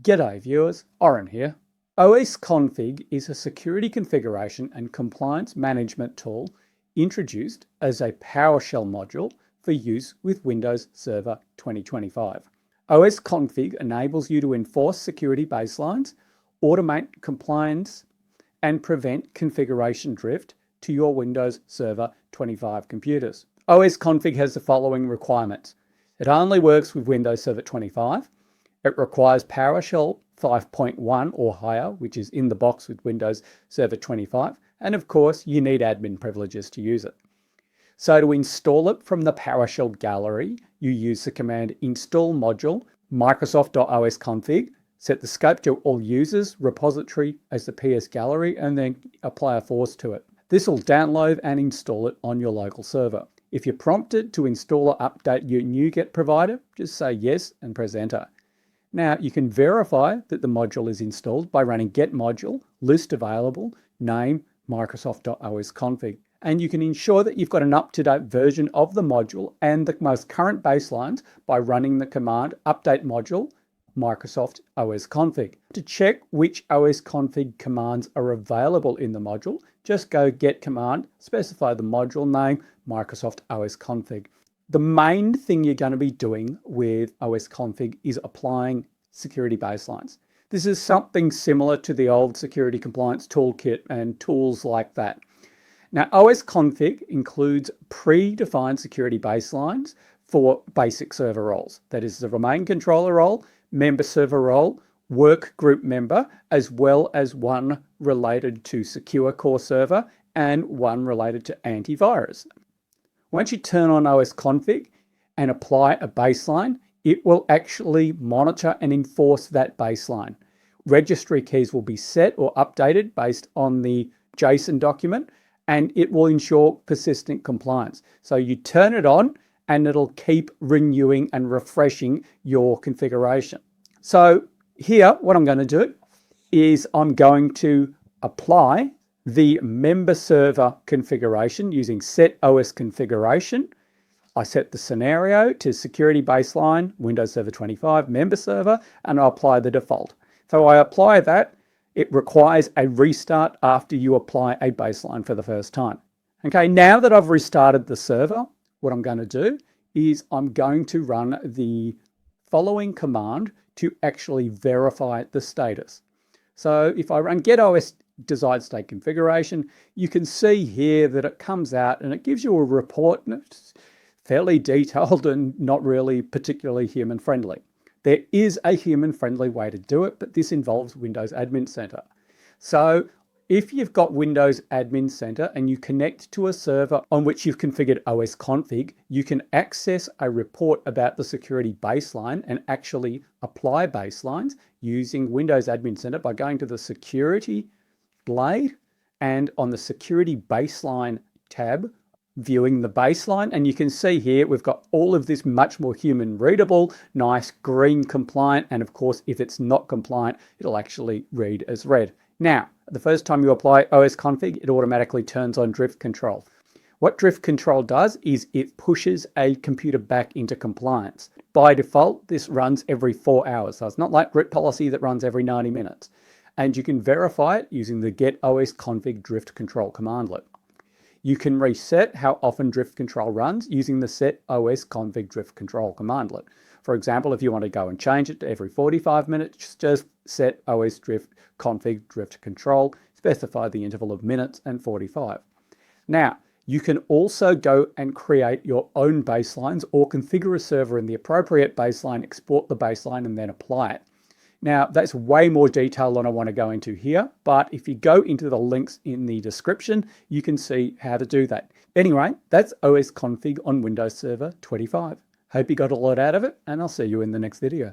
G'day viewers, Oren here. OSConfig is a security configuration and compliance management tool introduced as a PowerShell module for use with Windows Server 2025. OSConfig enables you to enforce security baselines, automate compliance, and prevent configuration drift to your Windows Server 25 computers. OSConfig has the following requirements. It only works with Windows Server 25. It requires PowerShell 5.1 or higher, which is in the box with Windows Server 25. And of course, you need admin privileges to use it. So to install it from the PowerShell gallery, you use the command install module microsoft.osconfig, set the scope to all users, repository as the PS gallery, and then apply a force to it. This will download and install it on your local server. If you're prompted to install or update your NuGet provider, just say yes and press enter. Now you can verify that the module is installed by running get module, list available, name microsoft.osconfig. And you can ensure that you've got an up-to-date version of the module and the most current baselines by running the command update module Microsoft OSConfig. To check which OSConfig commands are available in the module, just go get command, specify the module name Microsoft OSConfig. The main thing you're going to be doing with OSConfig is applying security baselines. This is something similar to the old security compliance toolkit and tools like that. Now, OSConfig includes predefined security baselines for basic server roles. That is the domain controller role, member server role, work group member, as well as one related to secure core server and one related to antivirus. Once you turn on OSConfig and apply a baseline, it will actually monitor and enforce that baseline. Registry keys will be set or updated based on the JSON document, and it will ensure persistent compliance. So you turn it on and it'll keep renewing and refreshing your configuration. So here, what I'm going to do is I'm going to apply the member server configuration using set OS configuration. I set the scenario to security baseline, Windows Server 25 member server, and I apply the default. So I apply that. It requires a restart after you apply a baseline for the first time. Okay, now that I've restarted the server, what I'm going to do is I'm going to run the following command to actually verify the status. So if I run get OS desired state configuration, you can see here that it comes out and it gives you a report, and it's fairly detailed and not really particularly human friendly. There is a human friendly way to do it, but this involves Windows Admin Center. So if you've got Windows Admin Center and you connect to a server on which you've configured OSConfig, you can access a report about the security baseline and actually apply baselines using Windows Admin Center by going to the security blade and on the security baseline tab, viewing the baseline, and you can see here we've got all of this much more human readable, nice green compliant, and of course if it's not compliant it'll actually read as red. Now the first time you apply OSConfig, it automatically turns on drift control. What drift control does is it pushes a computer back into compliance. By default this runs every 4 hours, so it's not like root policy that runs every 90 minutes. And you can verify it using the get OSConfig drift control commandlet. You can reset how often drift control runs using the set OSConfig drift control commandlet. For example, if you want to go and change it to every 45 minutes, just set OS drift config drift control, specify the interval of minutes and 45. Now, you can also go and create your own baselines or configure a server in the appropriate baseline, export the baseline and then apply it. Now, that's way more detail than I want to go into here, but if you go into the links in the description, you can see how to do that. Anyway, that's OSConfig on Windows Server 25. Hope you got a lot out of it, and I'll see you in the next video.